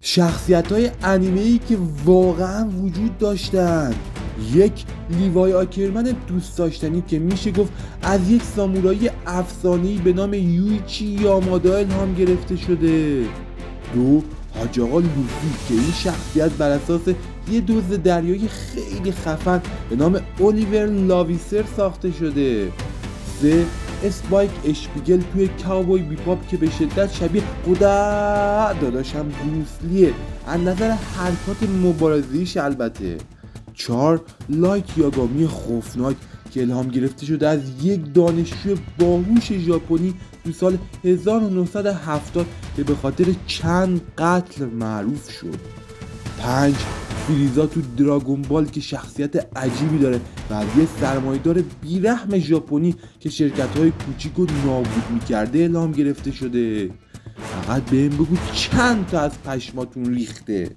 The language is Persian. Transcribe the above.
شخصیت‌های انیمه‌ای که واقعا وجود داشتن. یک لیوای آکرمن دوست داشتنی که میشه گفت از یک سامورایی افسانه‌ای به نام یویچی یامادا الهام گرفته شده. دو حاج آقا لوفی که این شخصیت بر اساس یه دزد دریایی خیلی خفن به نام الیور لاویسر ساخته شده. سه اسپایک اشپیگل توی کاوبوی بیپاپ که به شدت شبیه خدا داداشم بروسلیه از نظر حرکات مبارزیش البته. 4 لایت یاگامی خوفناک که الهام گرفته شده از یک دانشجوی باهوش ژاپنی تو سال 1970 که به خاطر چند قتل معروف شد. 5 فریزا تو دراگون بال که شخصیت عجیبی داره و از یه سرمایه‌دار بیرحم ژاپنی که شرکت‌های کوچیک رو نابود می‌کرده الهام گرفته شده. فقط بهم بگو چند تا از پشماتون ریخته.